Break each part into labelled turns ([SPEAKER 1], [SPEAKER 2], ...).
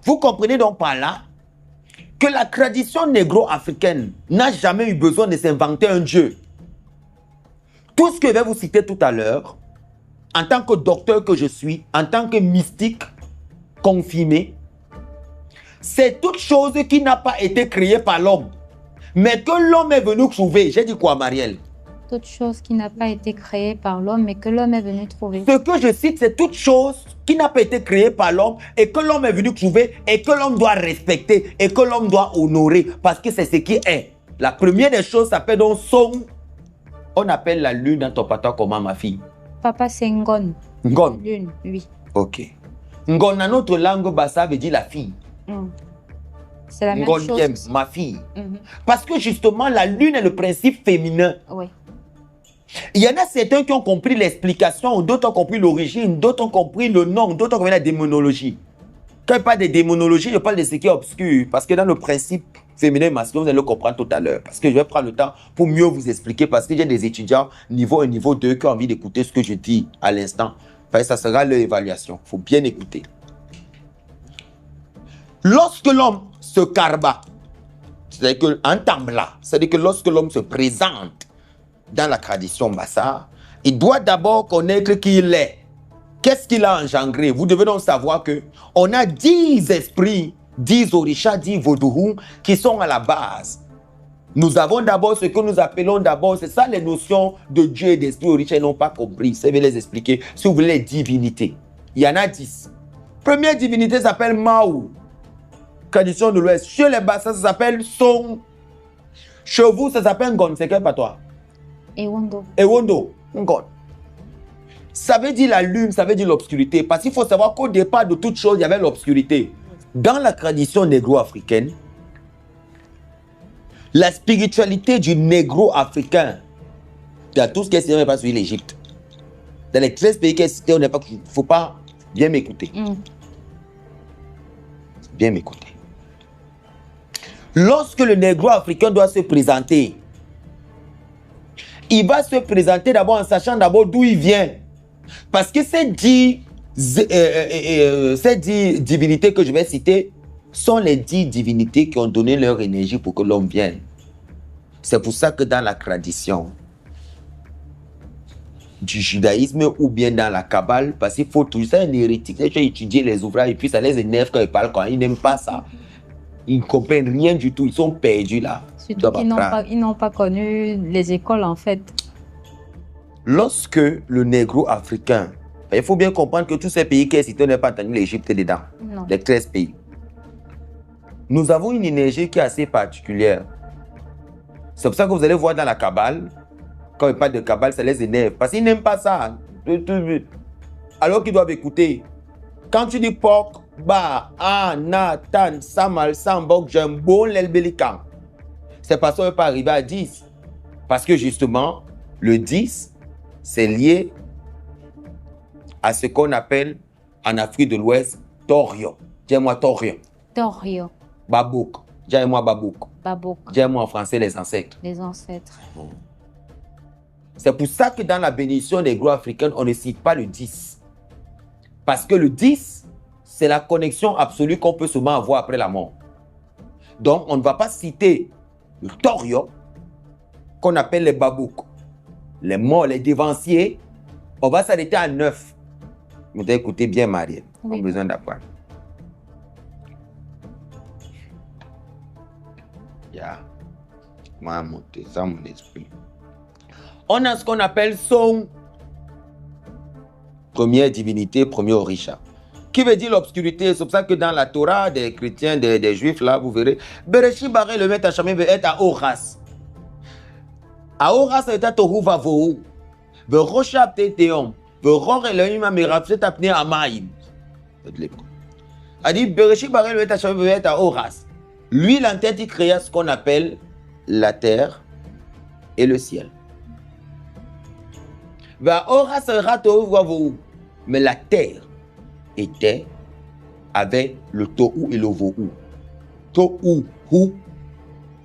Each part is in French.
[SPEAKER 1] Vous comprenez donc par là que la tradition négro-africaine n'a jamais eu besoin de s'inventer un dieu. Tout ce que je vais vous citer tout à l'heure, en tant que docteur que je suis, en tant que mystique confirmé, c'est toute chose qui n'a pas été créée par l'homme, mais que l'homme est venu trouver. J'ai dit quoi, Marielle?
[SPEAKER 2] Toute chose qui n'a pas été créée par l'homme, mais que l'homme est venu trouver.
[SPEAKER 1] Ce que je cite, c'est toute chose qui n'a pas été créée par l'homme et que l'homme est venu trouver et que l'homme doit respecter et que l'homme doit honorer parce que c'est ce qui est. La première des choses s'appelle donc son. On appelle la lune dans ton patois comment, ma fille?
[SPEAKER 2] Papa, c'est Ngon.
[SPEAKER 1] Ngon.
[SPEAKER 2] Lune, oui.
[SPEAKER 1] Ok. Ngon, dans notre langue, bassa veut dire la fille.
[SPEAKER 2] C'est la même
[SPEAKER 1] Ngon
[SPEAKER 2] chose.
[SPEAKER 1] ma fille. Parce que justement, la lune est le principe féminin.
[SPEAKER 2] Oui.
[SPEAKER 1] Il y en a certains qui ont compris l'explication, d'autres ont compris l'origine, d'autres ont compris le nom, d'autres ont compris la démonologie. Quand je parle de démonologie, je parle de ce qui est obscur. Parce que dans le principe féminin et masculin, vous allez le comprendre tout à l'heure. Parce que je vais prendre le temps pour mieux vous expliquer. Parce que j'ai des étudiants niveau 1, niveau 2 qui ont envie d'écouter ce que je dis à l'instant. Parce que ça sera leur évaluation. Il faut bien écouter. Lorsque l'homme se carba, c'est-à-dire qu'en tambla, c'est-à-dire que lorsque l'homme se présente dans la tradition bassa, il doit d'abord connaître qui il est. Qu'est-ce qu'il a engendré? Vous devez donc savoir que on a 10 esprits, 10 orishas, 10 vaudou qui sont à la base. Nous avons d'abord ce que nous appelons d'abord, c'est ça les notions de Dieu et d'esprit orisha, ils n'ont pas compris. Je vais les expliquer. Si vous voulez les divinités, il y en a 10. Première divinité s'appelle Maou. Tradition de l'Ouest. Chez les Bassas, ça s'appelle Song. Chez vous, ça s'appelle Ngon. C'est quel patois?
[SPEAKER 2] Ewondo.
[SPEAKER 1] Ewondo. Ngon. Ça veut dire la lune, ça veut dire l'obscurité. Parce qu'il faut savoir qu'au départ de toute chose, il y avait l'obscurité. Dans la tradition négro-africaine, la spiritualité du négro-africain, dans tout ce qui est cité, on n'est pas sur l'Égypte. Dans les 13 pays qui sont cités, on n'est pas. Il ne faut pas bien m'écouter. Bien m'écouter. Lorsque le négro-africain doit se présenter, il va se présenter d'abord en sachant d'abord d'où il vient. Parce que ces 10 divinités que je vais citer sont les 10 divinités qui ont donné leur énergie pour que l'homme vienne. C'est pour ça que dans la tradition du judaïsme ou bien dans la Kabbale, parce qu'il faut toujours ça, un hérétique, les gens étudient les ouvrages et puis ça les énerve quand ils parlent, quand ils n'aiment pas ça. Ils ne comprennent rien du tout, ils sont perdus là.
[SPEAKER 2] Surtout qu'ils n'ont pas connu les écoles en fait.
[SPEAKER 1] Lorsque le négro-africain, il faut bien comprendre que tous ces pays qui sont cités, on n'a pas entendu l'Égypte dedans,
[SPEAKER 2] Non.
[SPEAKER 1] les 13 pays. Nous avons une énergie qui est assez particulière. C'est pour ça que vous allez voir dans la Kabbale, quand ils parlent de Kabbale, ça les énerve. Parce qu'ils n'aiment pas ça. Alors qu'ils doivent écouter. Quand tu dis porc, ba, tan, samal, sambok, jambon, l'elbelikan. C'est parce qu'on ne peut pas arriver à 10. Parce que justement, le 10, c'est lié à ce qu'on appelle en Afrique de l'Ouest, Torio. Dis-moi Torio.
[SPEAKER 2] Torio.
[SPEAKER 1] Babouk. Dis-moi Babouk.
[SPEAKER 2] Babouk.
[SPEAKER 1] Dis-moi en français les ancêtres.
[SPEAKER 2] Les ancêtres.
[SPEAKER 1] C'est pour ça que dans la bénédiction des grots africains, on ne cite pas le 10. Parce que le 10, c'est la connexion absolue qu'on peut seulement avoir après la mort. Donc, on ne va pas citer le Torio, qu'on appelle les Babouk. Les morts, les dévanciers, on va s'arrêter à 9. Vous devez écouter bien, Marielle. On a besoin d'apprendre. Moi, monter ça, mon esprit. On a ce qu'on appelle son. Première divinité, premier orisha. Qui veut dire l'obscurité. C'est pour ça que dans la Torah des chrétiens, des juifs, là, vous verrez. Bereshit baré le maître Hachamim veut être à Horas. À Horas, c'est à Tohu Vavohu. Berosha Pteteom. Beror Elohim Amirapset Apne Amaim. A dit Bereshit baré le maître Hachamim veut être à Horas. Lui, l'entête, il créa ce qu'on appelle la terre et le ciel. Mais la terre était avec le tohu et le vohu. Tohu, hu,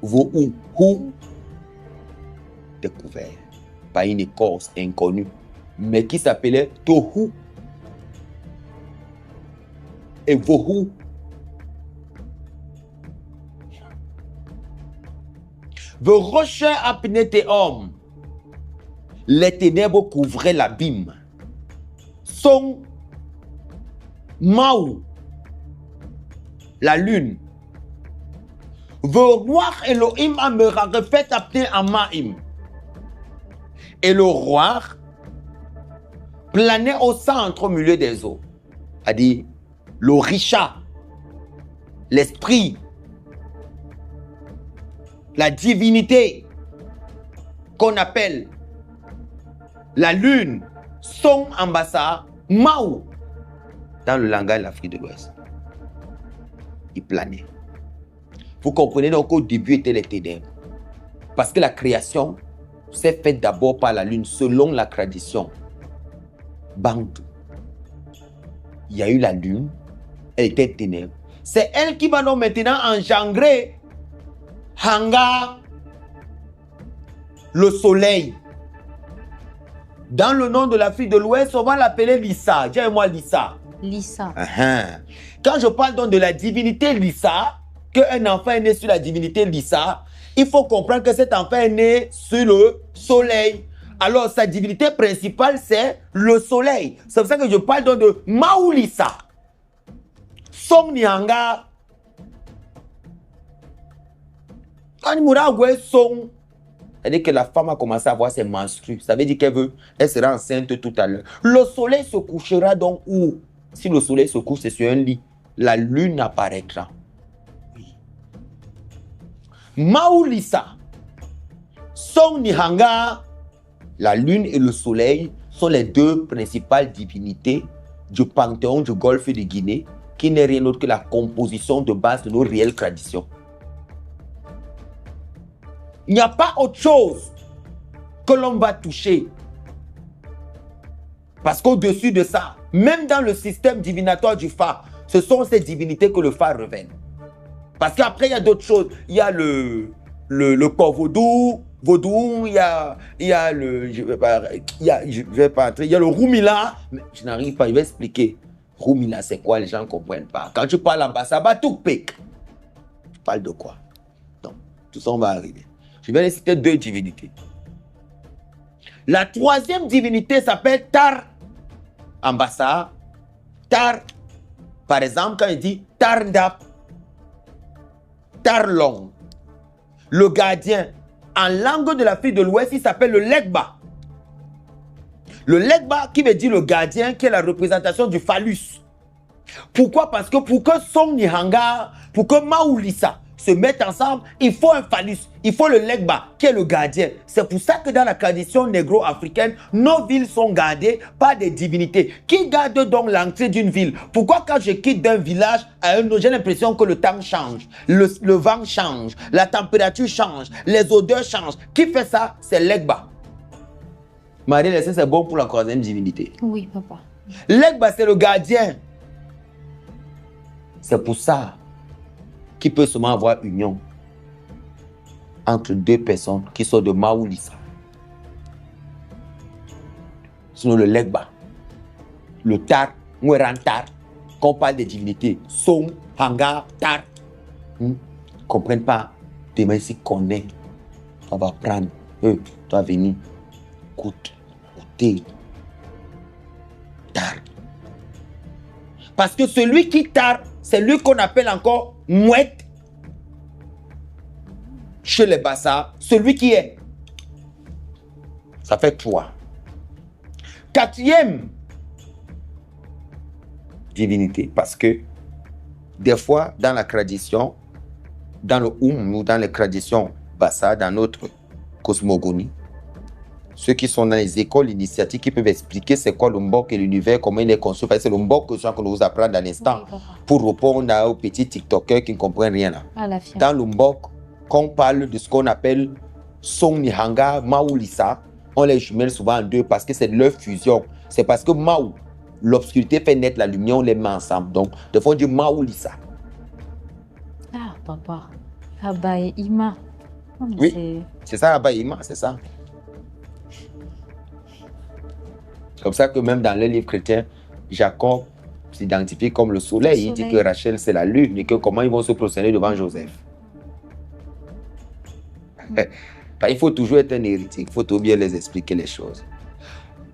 [SPEAKER 1] vohu, hu, découvert par une écorce inconnue, mais qui s'appelait tohu et vohu. Vos rochers apnétéum. Les ténèbres couvraient l'abîme. Son Maou, la lune. Vos rois Elohim Amera refait appeler Amaim. Et le roi planait au centre, au milieu des eaux. C'est-à-dire, le Richa, l'esprit, la divinité qu'on appelle la lune, son ambassade, Maou, dans le langage de l'Afrique de l'Ouest. Il planait. Vous comprenez donc qu'au début étaient les ténèbres. Parce que la création s'est faite d'abord par la lune, selon la tradition. Bantou. Il y a eu la lune, elle était ténèbres. C'est elle qui va donc maintenant engendrer Hanga, le soleil. Dans le nom de l'Afrique de l'Ouest, on va l'appeler Lissa. Dis-moi Lissa.
[SPEAKER 2] Lissa.
[SPEAKER 1] Quand je parle donc de la divinité Lissa, qu'un enfant est né sur la divinité Lissa, il faut comprendre que cet enfant est né sur le soleil. Alors, sa divinité principale, c'est le soleil. C'est pour ça que je parle donc de Maoulissa. Song Nyanga. Quand il mourra, Song. C'est-à-dire que la femme a commencé à avoir ses menstrues. Ça veut dire elle sera enceinte tout à l'heure. Le soleil se couchera donc où? Si le soleil se couche, c'est sur un lit. La lune apparaîtra. Oui. Maoulissa. Song Nihanga. La lune et le soleil sont les deux principales divinités du panthéon du golfe de Guinée, qui n'est rien d'autre que la composition de base de nos réelles traditions. Il n'y a pas autre chose que l'on va toucher. Parce qu'au-dessus de ça, même dans le système divinatoire du phare, ce sont ces divinités que le phare révèle. Parce qu'après, il y a d'autres choses. Il y a le corps vaudou, il y a le... Je vais pas entrer. Il y a le Rumila. Mais je n'arrive pas, je vais expliquer. Rumila, c'est quoi? Les gens ne comprennent pas. Quand tu parles ambassade, tout pique. Tu parles de quoi? Donc, tout ça, on va arriver. Je vais les citer deux divinités. La troisième divinité s'appelle Tar Ambassa. Tar, par exemple, quand il dit Tarndap, Tarlong, le gardien, en langue de l'Afrique de l'Ouest, il s'appelle le Legba. Le Legba qui veut dire le gardien, qui est la représentation du phallus. Pourquoi? Parce que pour que Song Nihanga, pour que Maoulissa se mettent ensemble, il faut un phallus, il faut le Legba, qui est le gardien. C'est pour ça que dans la tradition négro-africaine, nos villes sont gardées par des divinités. Qui garde donc l'entrée d'une ville? Pourquoi quand je quitte d'un village à un autre, j'ai l'impression que le temps change, le vent change, la température change, les odeurs changent. Qui fait ça? C'est Legba. Marie, c'est bon pour la troisième divinité.
[SPEAKER 2] Oui, papa.
[SPEAKER 1] Legba, c'est le gardien. C'est pour ça qu'il peut seulement avoir union entre deux personnes qui sont de Maoulissa. Sinon, le Legba, le Tar, Mouerantar, quand on parle des divinités, Song, Hanga, Tar, comprennent pas. Demain, si qu'on est, on va prendre, tu vas venir, écoutez, Tar. Parce que celui qui Tar, c'est lui qu'on appelle encore mouette chez les Bassa, celui qui est. Ça fait 3. Quatrième divinité, parce que des fois, dans la tradition, dans le ou dans les traditions Bassa, dans notre cosmogonie, ceux qui sont dans les écoles initiatiques qui peuvent expliquer c'est quoi le Mbok et l'univers, comment il est conçu. C'est le Mbok que je vais vous apprendre à l'instant pour répondre aux petits TikTokers qui ne comprennent rien. Dans le Mbok, quand on parle de ce qu'on appelle Song Nihanga, Maoulissa, on les jumelle souvent en deux parce que c'est leur fusion. C'est parce que Maou, l'obscurité fait naître la lumière, on les met ensemble. Donc, de fois, on dit Maoulissa.
[SPEAKER 2] Ah, papa. Abba et Ima. Oh,
[SPEAKER 1] oui, c'est ça, Abba et Ima, c'est ça. Comme ça que même dans les livres chrétiens, Jacob s'identifie comme le soleil. Il dit que Rachel c'est la lune et que comment ils vont se prosterner devant Joseph. Il faut toujours être un héritier. Il faut toujours bien les expliquer les choses.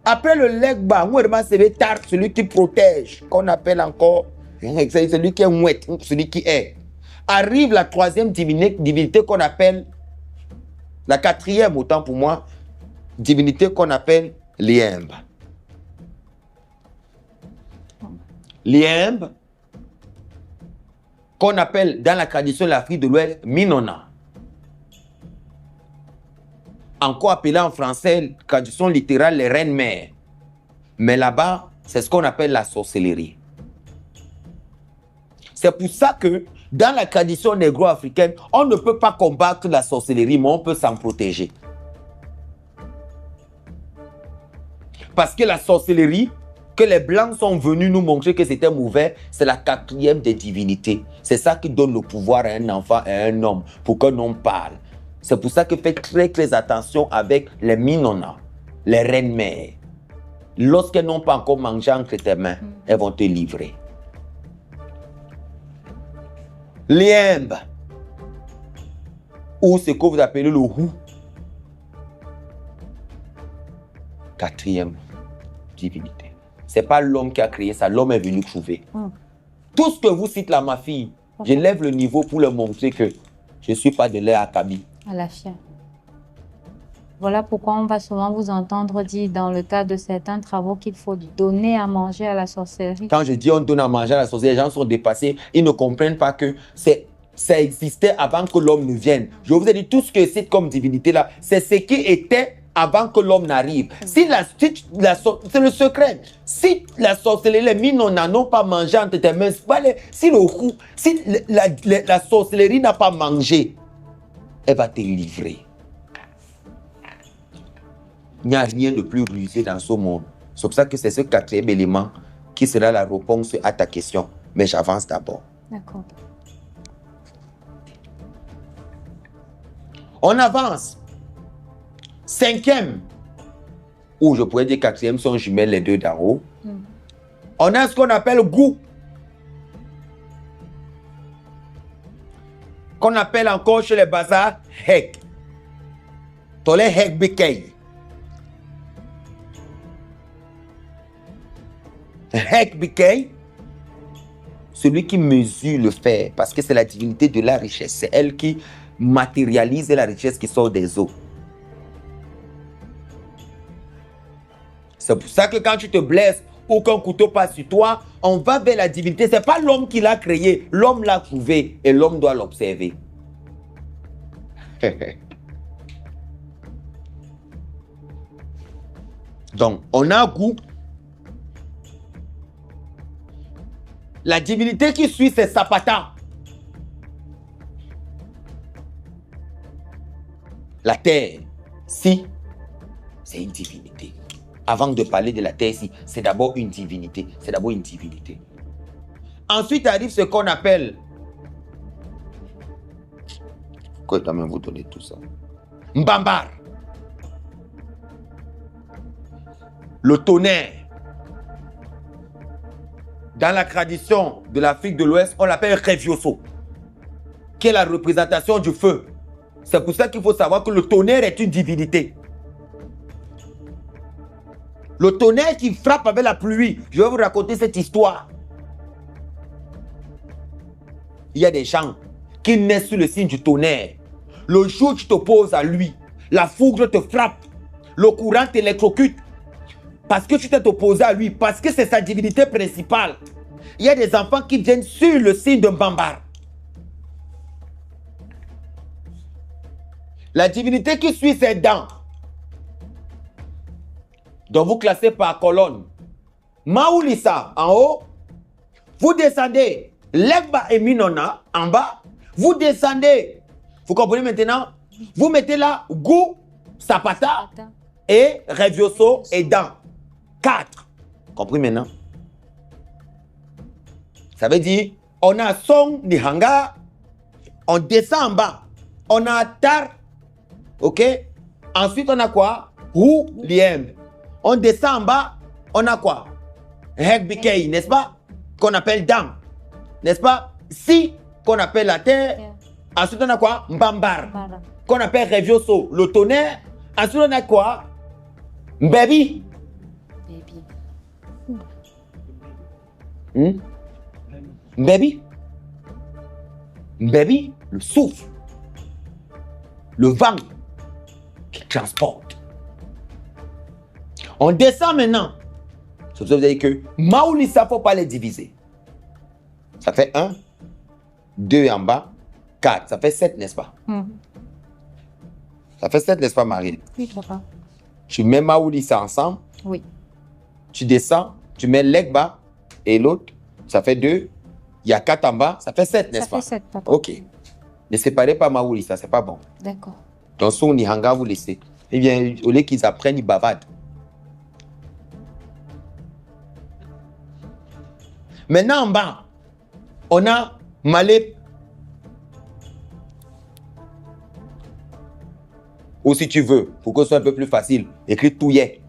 [SPEAKER 1] Après le legba, c'est celui qui protège, qu'on appelle encore, c'est celui qui est mouette, celui qui est. Arrive la troisième divinité qu'on appelle, la quatrième autant pour moi, divinité qu'on appelle Liembe. Liembe, qu'on appelle dans la tradition de l'Afrique de l'Ouest Minona. Encore appelé en français, traduction littérale, les reines mères. Mais là-bas, c'est ce qu'on appelle la sorcellerie. C'est pour ça que dans la tradition négro-africaine, on ne peut pas combattre la sorcellerie, mais on peut s'en protéger. Parce que la sorcellerie, que les Blancs sont venus nous montrer que c'était mauvais, c'est la quatrième des divinités. C'est ça qui donne le pouvoir à un enfant et à un homme, pour qu'un homme parle. C'est pour ça que faites très attention avec les Minona, les reines mères. Lorsqu'elles n'ont pas encore mangé entre tes mains, elles vont te livrer. Liembe, ou ce que vous appelez le hou. Quatrième divinité. Ce n'est pas l'homme qui a créé ça, l'homme est venu trouver. Tout ce que vous citez là, ma fille, je lève le niveau pour leur montrer que je ne suis pas de l'air acabit.
[SPEAKER 2] À la fière. Voilà pourquoi on va souvent vous entendre dire dans le cadre de certains travaux qu'il faut donner à manger à la sorcellerie.
[SPEAKER 1] Quand je dis on donne à manger à la sorcellerie, les gens sont dépassés. Ils ne comprennent pas que ça existait avant que l'homme ne vienne. Je vous ai dit, tout ce que c'est comme divinité là, c'est ce qui était avant que l'homme n'arrive. C'est le secret. Si la sorcellerie, les Minona n'ont pas mangé entre tes mains, si la sorcellerie n'a pas mangé, elle va te livrer. Il n'y a rien de plus rusé dans ce monde. C'est pour ça que c'est ce quatrième élément qui sera la réponse à ta question. Mais j'avance d'abord.
[SPEAKER 2] D'accord.
[SPEAKER 1] On avance. Cinquième, ou je pourrais dire quatrième, sont jumelles les deux d'en haut. On a ce qu'on appelle goût. Qu'on appelle encore chez les bazars hek. Tolé hek bikei. Hek bikei, celui qui mesure le fer, parce que c'est la divinité de la richesse. C'est elle qui matérialise la richesse qui sort des eaux. C'est pour ça que quand tu te blesses ou qu'un couteau passe sur toi, on va vers la divinité. Ce n'est pas l'homme qui l'a créé, l'homme l'a trouvé et l'homme doit l'observer. Donc, on a goût. La divinité qui suit, c'est Sapata. La terre, si, c'est une divinité. Avant de parler de la terre ici, c'est d'abord une divinité. C'est d'abord une divinité. Ensuite arrive ce qu'on appelle... Pourquoi je dois même vous donner tout ça? Mbambar. Le tonnerre. Dans la tradition de l'Afrique de l'Ouest, on l'appelle Revioso, qui est la représentation du feu. C'est pour ça qu'il faut savoir que le tonnerre est une divinité. Le tonnerre qui frappe avec la pluie. Je vais vous raconter cette histoire. Il y a des gens qui naissent sous le signe du tonnerre. Le jour où tu t'opposes à lui, la foudre te frappe. Le courant t'électrocute. Parce que tu t'es opposé à lui. Parce que c'est sa divinité principale. Il y a des enfants qui viennent sur le signe de Mbambar. La divinité qui suit ses dents. Donc vous classez par colonne. Maoulissa en haut. Vous descendez. Legba et Minona en bas. Vous descendez. Vous comprenez maintenant? Vous mettez là Gou, Sapata et Revioso et dents. 4. Compris maintenant? Ça veut dire, on a Song Nihanga, on descend en bas. On a Tar, ok? Ensuite, on a quoi? Hu Liembe. On descend en bas, on a quoi? Hegbikei, n'est-ce pas? Qu'on appelle Dam, n'est-ce pas? Si, qu'on appelle la terre. Ensuite, on a quoi? Mbambar, qu'on appelle Revioso, le tonnerre. Ensuite, on a quoi? Baby. Baby. Baby, le souffle. Le vent qui transporte. On descend maintenant. Ça veut dire que Maoulissa, il ne faut pas les diviser. Ça fait 1, 2 en bas, 4. Ça fait 7, n'est-ce pas? Ça fait 7, n'est-ce pas, Marie?
[SPEAKER 2] Oui, papa.
[SPEAKER 1] Tu mets Maoulissa ensemble.
[SPEAKER 2] Oui.
[SPEAKER 1] Tu descends, tu mets Legba et l'autre. Ça fait 2. Il y a 4 en bas. Ça fait 7, n'est-ce pas?
[SPEAKER 2] Ça fait 7, papa.
[SPEAKER 1] Ok. Ne séparez pas Maoulissa, c'est pas bon.
[SPEAKER 2] D'accord.
[SPEAKER 1] Dans son Nihanga, vous laissez. Eh bien, au lieu qu'ils apprennent, ils bavardent. Maintenant, en bas, on a Malé. Ou si tu veux, pour que ce soit un peu plus facile, écris Touye.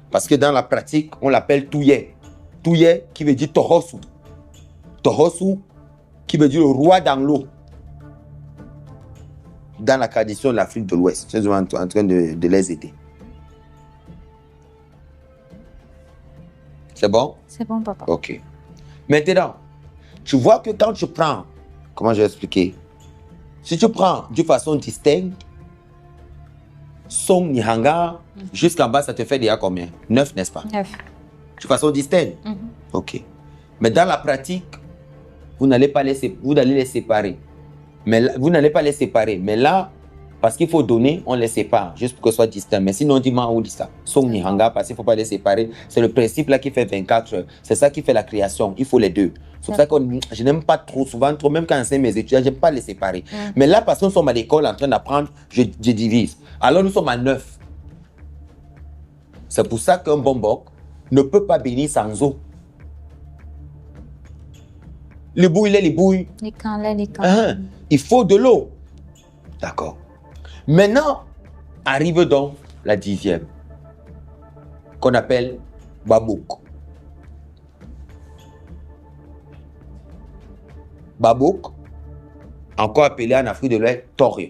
[SPEAKER 1] Parce que dans la pratique, on l'appelle Touye. Touye qui veut dire Torosu. Torosu qui veut dire le roi dans l'eau. Dans la tradition de l'Afrique de l'Ouest. Je suis en train de les aider. C'est bon?
[SPEAKER 2] C'est bon, papa.
[SPEAKER 1] Ok. Maintenant, tu vois que quand tu prends, comment je vais expliquer? Si tu prends de façon distincte, Song Nihanga, jusqu'en bas, ça te fait déjà combien? 9, n'est-ce pas?
[SPEAKER 2] 9.
[SPEAKER 1] De façon distincte? Ok. Mais dans la pratique, vous n'allez pas vous allez les séparer. Mais là, vous n'allez pas les séparer. Mais là, parce qu'il faut donner, on les sépare, juste pour que ce soit distinct. Mais sinon, on dit Maou dit ça. Song Nihanga, parce qu'il ne faut pas les séparer. C'est le principe là qui fait 24 heures. C'est ça qui fait la création. Il faut les deux. C'est pour ça que je n'aime pas trop souvent, même quand j'enseigne mes étudiants, je n'aime pas les séparer. Mais là, parce que nous sommes à l'école en train d'apprendre, je divise. Alors nous sommes à 9. C'est pour ça qu'un bombok ne peut pas bénir sans eau. Les bouilles, les bouilles.
[SPEAKER 2] Les canlets, les canlets.
[SPEAKER 1] Il faut de l'eau. D'accord. Maintenant, arrive donc la 10e, qu'on appelle Babouk. Babouk, encore appelé en Afrique de l'Ouest Torio,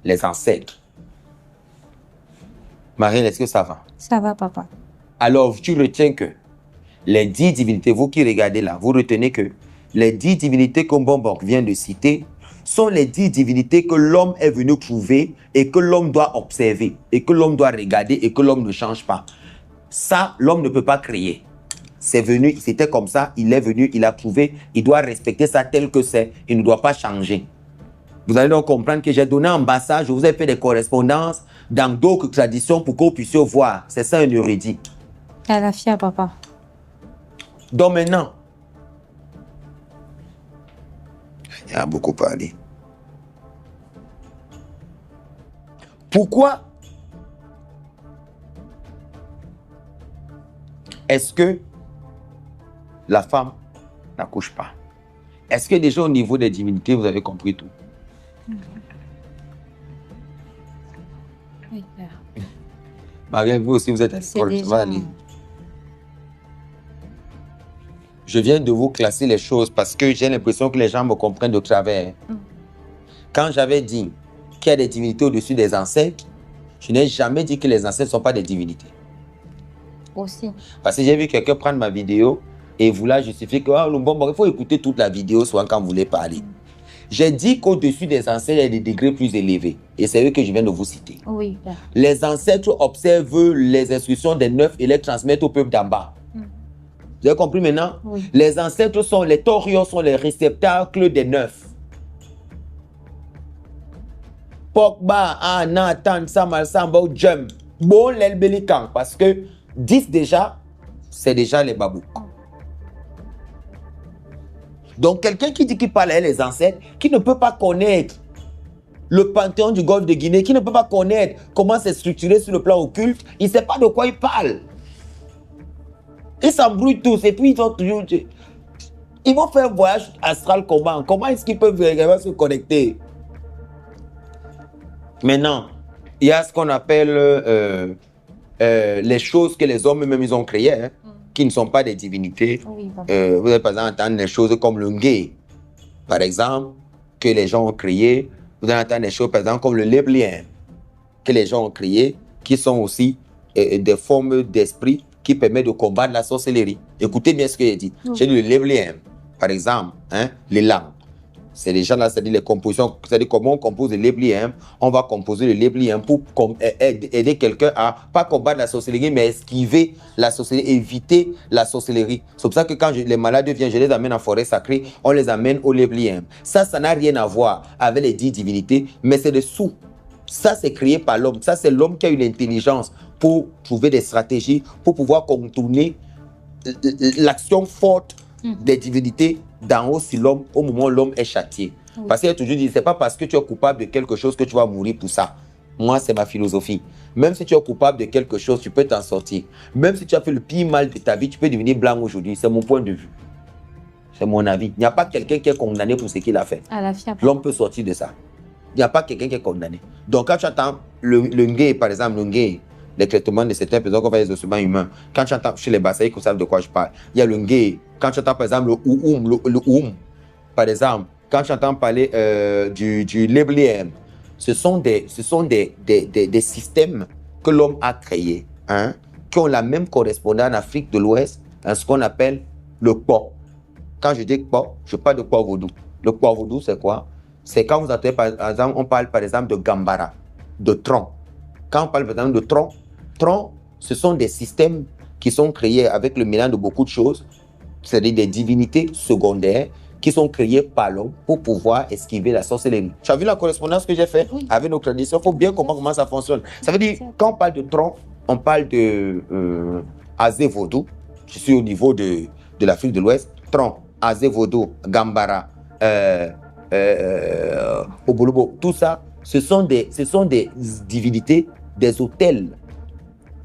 [SPEAKER 1] les ancêtres. Marine, est-ce que ça va?
[SPEAKER 2] Ça va, papa.
[SPEAKER 1] Alors, tu retiens que les 10 divinités, vous qui regardez là, vous retenez que les 10 divinités que Bombok vient de citer sont les 10 divinités que l'homme est venu trouver et que l'homme doit observer et que l'homme doit regarder et que l'homme ne change pas. Ça, l'homme ne peut pas créer. C'est venu, c'était comme ça, il est venu, il a trouvé, il doit respecter ça tel que c'est, il ne doit pas changer. Vous allez donc comprendre que j'ai donné en bas ça, je vous ai fait des correspondances dans d'autres traditions pour que vous puissiez voir. C'est ça un érudit.
[SPEAKER 2] À la fière, papa.
[SPEAKER 1] Donc maintenant, il y a beaucoup parlé. Pourquoi est-ce que la femme n'accouche pas? Est-ce que déjà au niveau des divinités, vous avez compris tout?
[SPEAKER 2] Oui, père.
[SPEAKER 1] Marie, vous aussi, vous êtes à l'école. Je viens de vous classer les choses parce que j'ai l'impression que les gens me comprennent de travers. Quand j'avais dit qu'il y a des divinités au-dessus des ancêtres, je n'ai jamais dit que les ancêtres ne sont pas des divinités.
[SPEAKER 2] Aussi.
[SPEAKER 1] Parce que j'ai vu quelqu'un prendre ma vidéo et vouloir justifier que il faut écouter toute la vidéo souvent quand vous voulez parler. J'ai dit qu'au-dessus des ancêtres, il y a des degrés plus élevés. Et c'est eux que je viens de vous citer.
[SPEAKER 2] Oui, père.
[SPEAKER 1] Les ancêtres observent les instructions des 9 et les transmettent au peuple d'en bas. Vous avez compris maintenant?
[SPEAKER 2] Oui.
[SPEAKER 1] Les ancêtres sont, les torios sont les réceptacles des 9. Pogba, Anna, Tan, Samal, Samba, Jem, Bon, l'Elbelikan. Parce que 10 déjà, c'est déjà les babous. Donc, quelqu'un qui dit qu'il parle à les ancêtres, qui ne peut pas connaître le panthéon du golfe de Guinée, qui ne peut pas connaître comment c'est structuré sur le plan occulte, il ne sait pas de quoi il parle. Ils s'embrouillent tous et puis ils vont toujours... Ils vont faire un voyage astral comment? Comment est-ce qu'ils peuvent vraiment se connecter? Maintenant, il y a ce qu'on appelle les choses que les hommes eux-mêmes ils ont créées, hein, qui ne sont pas des divinités.
[SPEAKER 2] Oui,
[SPEAKER 1] vous allez par exemple entendre des choses comme le ngé, par exemple, que les gens ont créées. Vous allez entendre des choses, par exemple, comme le léblien, que les gens ont créé, qui sont aussi des formes d'esprit qui permettent de combattre la sorcellerie. Écoutez bien ce que j'ai dit. J'ai dit le léblien, par exemple, hein, les langues. C'est les gens là, c'est-à-dire les compositions, c'est-à-dire comment on compose le léblien. On va composer le léblien pour aider quelqu'un à pas combattre la sorcellerie, mais esquiver la sorcellerie, éviter la sorcellerie. C'est pour ça que quand les malades viennent, je les amène en forêt sacrée, on les amène au léblien. Ça n'a rien à voir avec les 10 divinités, mais c'est dessous. Ça, c'est créé par l'homme. Ça, c'est l'homme qui a eu l'intelligence pour trouver des stratégies, pour pouvoir contourner l'action forte des divinités d'en haut si l'homme, au moment où l'homme est châtié. Oui. Parce qu'il a toujours dit, c'est pas parce que tu es coupable de quelque chose que tu vas mourir pour ça. Moi, c'est ma philosophie. Même si tu es coupable de quelque chose, tu peux t'en sortir. Même si tu as fait le pire mal de ta vie, tu peux devenir blanc aujourd'hui. C'est mon point de vue. C'est mon avis. Il n'y a pas quelqu'un qui est condamné pour ce qu'il a fait. L'homme peut sortir de ça. Il n'y a pas quelqu'un qui est condamné. Donc, quand tu entends le ngé, par exemple, le ngé, les traitements de certaines personnes qu'on fait les ossements humains, quand tu entends chez les Bassaïs, vous savez de quoi je parle, il y a le ngé. Quand tu entends, par exemple, le oum, par exemple, quand tu entends parler du léblien, ce sont des systèmes que l'homme a créés, hein, qui ont la même correspondance en Afrique de l'Ouest, à ce qu'on appelle le kpo. Quand je dis kpo, je parle de kpo vaudou. Le kpo vaudou, c'est quoi? C'est quand vous entendez, par exemple, on parle par exemple de gambara, de tronc. Quand on parle par exemple de tronc, ce sont des systèmes qui sont créés avec le mélange de beaucoup de choses, c'est-à-dire des divinités secondaires qui sont créées par l'homme pour pouvoir esquiver la sorcellerie. Tu as vu la correspondance que j'ai faite avec nos traditions? Il faut bien comprendre comment ça fonctionne. Ça veut dire, quand on parle de tronc, on parle de Azé Vaudou. Je suis au niveau de l'Afrique de l'Ouest. Tronc, Azé Vaudou, Gambara, Obolobo, tout ça, ce sont des divinités, des autels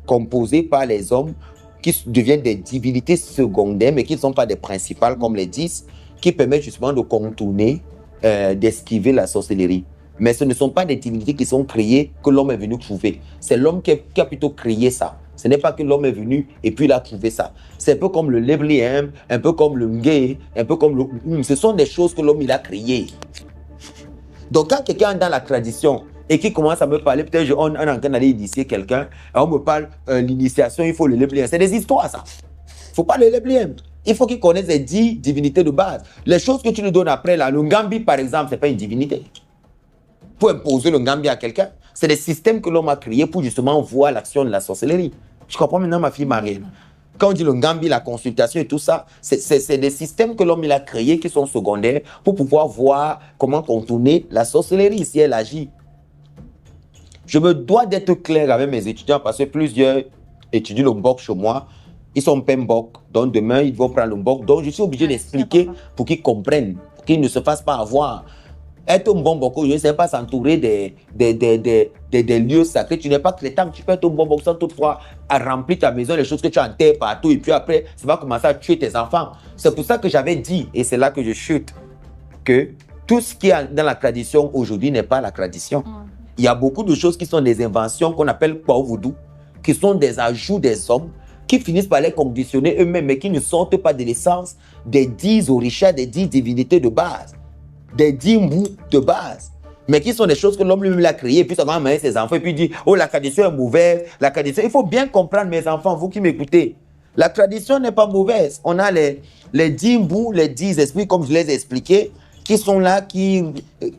[SPEAKER 1] composés par les hommes qui deviennent des divinités secondaires, mais qui ne sont pas des principales comme les 10, qui permettent justement de contourner, d'esquiver la sorcellerie. Mais ce ne sont pas des divinités qui sont créées, que l'homme est venu trouver. C'est l'homme qui a plutôt créé ça. Ce n'est pas que l'homme est venu et puis il a trouvé ça. C'est un peu comme le léblien, un peu comme le ngé, un peu comme le... Ce sont des choses que l'homme il a créées. Donc quand quelqu'un est dans la tradition et qui commence à me parler, peut-être on est en train d'aller initier quelqu'un, on me parle l'initiation, il faut le léblien. C'est des histoires ça. Il ne faut pas le léblien. Il faut qu'il connaisse les 10 divinités de base. Les choses que tu lui donnes après, là, le Ngambi par exemple, ce n'est pas une divinité. Pour imposer le Ngambi à quelqu'un, c'est des systèmes que l'homme a créés pour justement voir l'action de la sorcellerie. Je comprends maintenant ma fille Marielle. Quand on dit le Ngambi, la consultation et tout ça, c'est des systèmes que l'homme a créés qui sont secondaires pour pouvoir voir comment contourner la sorcellerie si elle agit. Je me dois d'être clair avec mes étudiants parce que plusieurs étudient le Mbok chez moi. Ils sont Pembok, donc demain ils vont prendre le Mbok. Donc je suis obligé d'expliquer pour qu'ils comprennent, pour qu'ils ne se fassent pas avoir. Être un bon boko, je ne sais pas s'entourer des lieux sacrés. Tu n'es pas crétin, tu peux être un bon boko sans toutefois remplir ta maison, les choses que tu enterres partout. Et puis après, ça va commencer à tuer tes enfants. C'est pour ça que j'avais dit, et c'est là que je chute, que tout ce qui est dans la tradition aujourd'hui n'est pas la tradition. Il y a beaucoup de choses qui sont des inventions qu'on appelle Kpo-Voudou, qui sont des ajouts des hommes, qui finissent par les conditionner eux-mêmes, mais qui ne sortent pas de l'essence des 10 orisha, des 10 divinités de base. Des 10 mbous de base, mais qui sont des choses que l'homme lui-même a créées, et puis ça va amener ses enfants, et puis il dit, oh la tradition est mauvaise, la tradition, il faut bien comprendre mes enfants, vous qui m'écoutez, la tradition n'est pas mauvaise, on a les 10 mbous, les 10 esprits, comme je les ai expliqués, qui sont là, il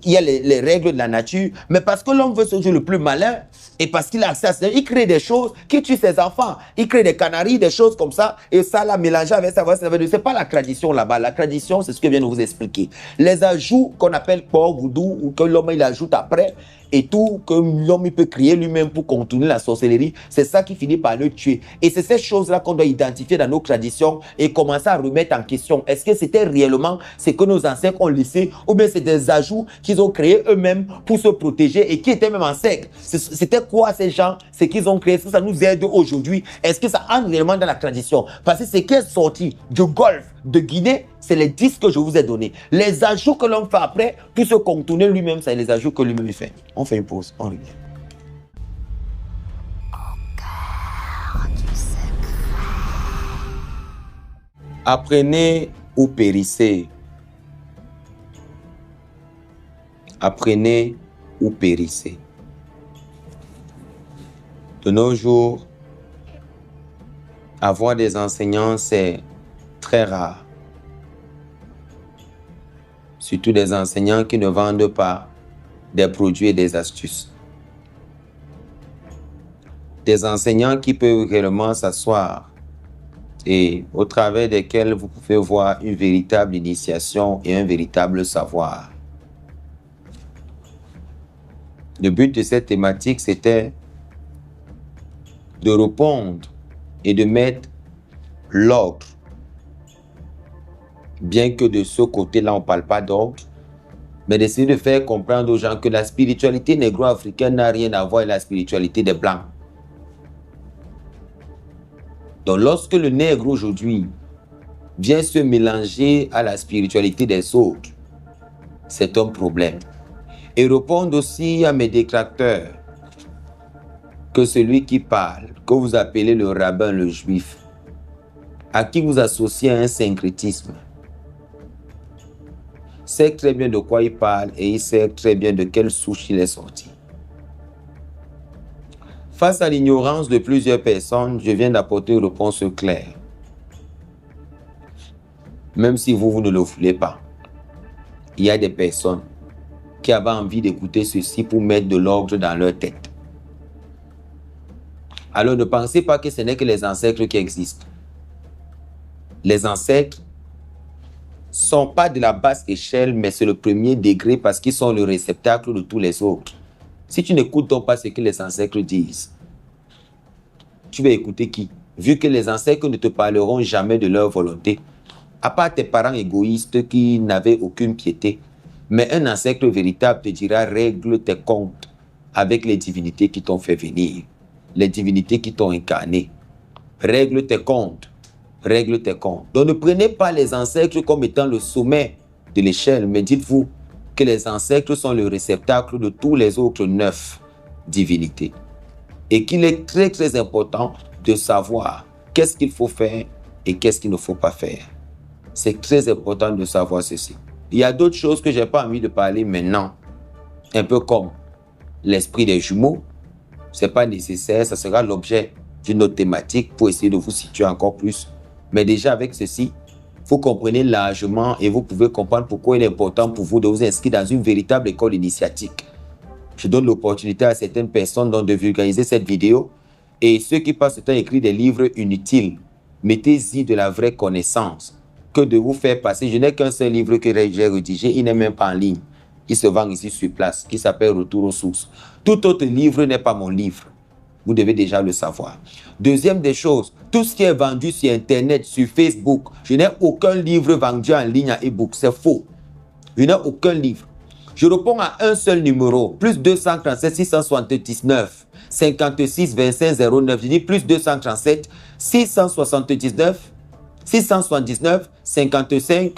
[SPEAKER 1] y a les règles de la nature, mais parce que l'homme veut se jouer le plus malin, et parce qu'il a accès à ça, il crée des choses qui tuent ses enfants, il crée des canaries, des choses comme ça, et ça l'a mélangé avec ça, c'est pas la tradition là-bas, la tradition c'est ce que je viens de vous expliquer. Les ajouts qu'on appelle Kpo Voudou, ou que l'homme il ajoute après, et tout que l'homme peut créer lui-même pour contourner la sorcellerie, c'est ça qui finit par le tuer. Et c'est ces choses-là qu'on doit identifier dans nos traditions et commencer à remettre en question. Est-ce que c'était réellement ce que nos ancêtres ont laissé, ou bien c'est des ajouts qu'ils ont créés eux-mêmes pour se protéger et qui étaient même en secte? C'était quoi ces gens, ce qu'ils ont créé? Est-ce que ça nous aide aujourd'hui? Est-ce que ça entre réellement dans la tradition? Parce que c'est qui est sorti du golfe de Guinée, c'est les 10 que je vous ai donnés. Les ajouts que l'homme fait après, pour se contourner lui-même, c'est les ajouts que lui-même fait. On fait une pause, on revient. Apprenez ou périssez. Apprenez ou périssez. De nos jours, avoir des enseignants, c'est très rare. Surtout des enseignants qui ne vendent pas des produits et des astuces. Des enseignants qui peuvent réellement s'asseoir et au travers desquels vous pouvez voir une véritable initiation et un véritable savoir. Le but de cette thématique, c'était de répondre et de mettre l'ordre. Bien que de ce côté-là, on ne parle pas d'ordre, mais d'essayer de faire comprendre aux gens que la spiritualité négro-africaine n'a rien à voir avec la spiritualité des Blancs. Donc, lorsque le nègre aujourd'hui vient se mélanger à la spiritualité des autres, c'est un problème. Et répondre aussi à mes détracteurs que celui qui parle, que vous appelez le rabbin, le juif, à qui vous associez un syncrétisme, sait très bien de quoi il parle et il sait très bien de quelle souche il est sorti. Face à l'ignorance de plusieurs personnes, je viens d'apporter une réponse claire. Même si vous ne le voulez pas, il y a des personnes qui avaient envie d'écouter ceci pour mettre de l'ordre dans leur tête. Alors ne pensez pas que ce n'est que les ancêtres qui existent. Les ancêtres ne sont pas de la basse échelle, mais c'est le premier degré parce qu'ils sont le réceptacle de tous les autres. Si tu n'écoutes donc pas ce que les ancêtres disent, tu vas écouter qui? Vu que les ancêtres ne te parleront jamais de leur volonté, à part tes parents égoïstes qui n'avaient aucune piété. Mais un ancêtre véritable te dira, règle tes comptes avec les divinités qui t'ont fait venir, les divinités qui t'ont incarné. Règle tes comptes, règle tes comptes. Donc ne prenez pas les ancêtres comme étant le sommet de l'échelle, mais dites-vous que les ancêtres sont le réceptacle de tous les autres 9 divinités. Et qu'il est très très important de savoir qu'est-ce qu'il faut faire et qu'est-ce qu'il ne faut pas faire. C'est très important de savoir ceci. Il y a d'autres choses que je n'ai pas envie de parler maintenant. Un peu comme l'esprit des jumeaux. Ce n'est pas nécessaire, ça sera l'objet d'une autre thématique pour essayer de vous situer encore plus. Mais déjà avec ceci, vous comprenez largement et vous pouvez comprendre pourquoi il est important pour vous de vous inscrire dans une véritable école initiatique. Je donne l'opportunité à certaines personnes de vulgariser cette vidéo et ceux qui passent le temps à écrire des livres inutiles, mettez-y de la vraie connaissance que de vous faire passer. Je n'ai qu'un seul livre que j'ai rédigé, il n'est même pas en ligne. Il se vend ici sur place, qui s'appelle Retour aux sources. Tout autre livre n'est pas mon livre. Vous devez déjà le savoir. Deuxième des choses, tout ce qui est vendu sur Internet, sur Facebook, je n'ai aucun livre vendu en ligne à e-book, c'est faux. Je n'ai aucun livre. Je réponds à un seul numéro, plus 237 679 56 25 09. Je dis plus 237 679 679 55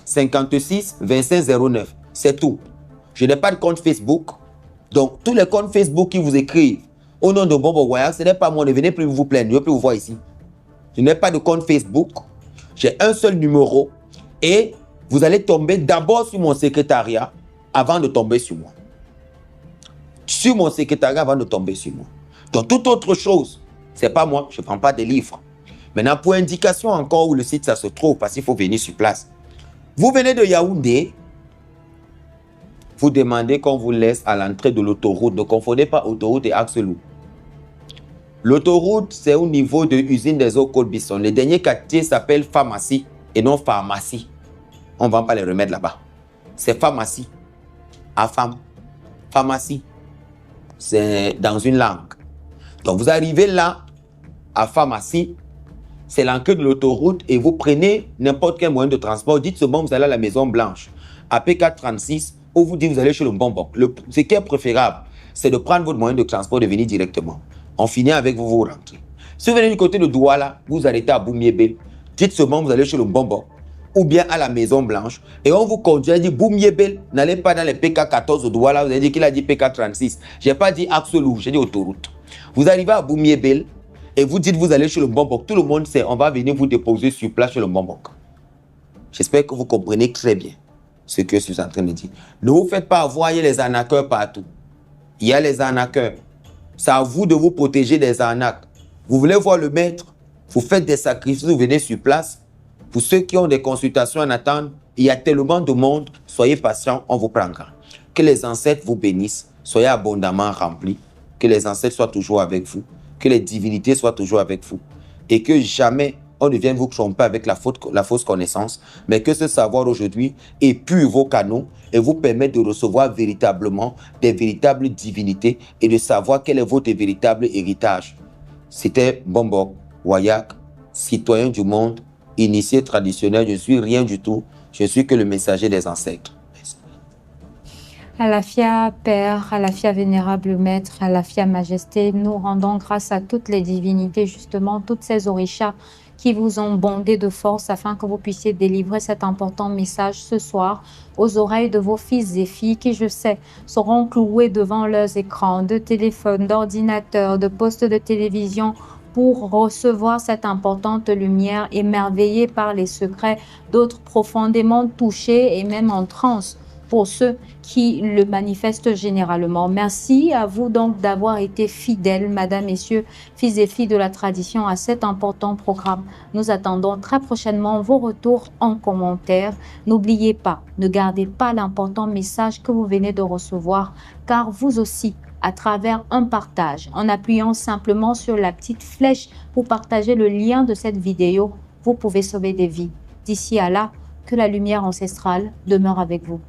[SPEAKER 1] 56 25 09. C'est tout. Je n'ai pas de compte Facebook. Donc, tous les comptes Facebook qui vous écrivent au nom de Bombo Voyage, ce n'est pas moi. Ne venez plus vous plaindre. Je ne veux plus vous voir ici. Je n'ai pas de compte Facebook. J'ai un seul numéro et vous allez tomber d'abord sur mon secrétariat avant de tomber sur moi. Sur mon secrétariat avant de tomber sur moi. Donc, toute autre chose, ce n'est pas moi. Je ne prends pas des livres. Maintenant, pour indication encore où le site ça se trouve, parce qu'il faut venir sur place. Vous venez de Yaoundé, vous demandez qu'on vous laisse à l'entrée de l'autoroute. Ne confondez pas autoroute et axe lourd. L'autoroute, c'est au niveau de l'usine des eaux Colbisson. Le dernier quartier s'appelle pharmacie et non pharmacie. On ne vend pas les remèdes là-bas. C'est pharmacie. À femme. Pharmacie. C'est dans une langue. Donc vous arrivez là, à pharmacie. C'est l'entrée de l'autoroute et vous prenez n'importe quel moyen de transport. Dites seulement vous allez à la Maison Blanche, à P436, ou vous dites vous allez chez le bonbon. Ce qui est préférable, c'est de prendre votre moyen de transport et de venir directement. On finit avec vous, vous rentrez. Si vous venez du côté de Douala, vous arrêtez à Boumiébel. Dites seulement vous allez chez le bonbon, ou bien à la Maison Blanche. Et on vous conduit, dit Boumiébel, n'allez pas dans les PK14 de Douala. Vous avez dit qu'il a dit PK36. Je n'ai pas dit axe lourd, j'ai dit autoroute. Vous arrivez à Boumiébel. Et vous dites vous allez chez le Bombok. Tout le monde sait, on va venir vous déposer sur place chez le Bombok. J'espère que vous comprenez très bien. ce que je suis en train de dire. Ne vous faites pas avoir, il y a les arnaqueurs partout. Il y a les arnaqueurs. C'est à vous de vous protéger des arnaques. Vous voulez voir le maître, vous faites des sacrifices, vous venez sur place. Pour ceux qui ont des consultations en attente, il y a tellement de monde, soyez patients, on vous prendra. Que les ancêtres vous bénissent, soyez abondamment remplis, que les ancêtres soient toujours avec vous, que les divinités soient toujours avec vous et que jamais on ne vienne vous tromper avec la fausse connaissance, mais que ce savoir aujourd'hui épure vos canaux et vous permette de recevoir véritablement des véritables divinités et de savoir quel est votre véritable héritage. C'était Bombok Wayak, citoyen du monde, initié traditionnel. Je ne suis rien du tout, je suis que le messager des ancêtres.
[SPEAKER 2] Alafia Père, Alafia Vénérable Maître, Alafia Majesté, nous rendons grâce à toutes les divinités, justement, toutes ces orishas qui vous ont bondé de force afin que vous puissiez délivrer cet important message ce soir aux oreilles de vos fils et filles qui, je sais, seront cloués devant leurs écrans de téléphone, d'ordinateur, de postes de télévision pour recevoir cette importante lumière, émerveillés par les secrets, d'autres profondément touchés et même en transe pour ceux qui le manifestent généralement. Merci à vous donc d'avoir été fidèles, Madame, Messieurs, fils et filles de la tradition, à cet important programme. Nous attendons très prochainement vos retours en commentaire. N'oubliez pas, ne gardez pas l'important message que vous venez de recevoir, car vous aussi, à travers un partage, en appuyant simplement sur la petite flèche pour partager le lien de cette vidéo, vous pouvez sauver des vies. D'ici à là, que la lumière ancestrale demeure avec vous.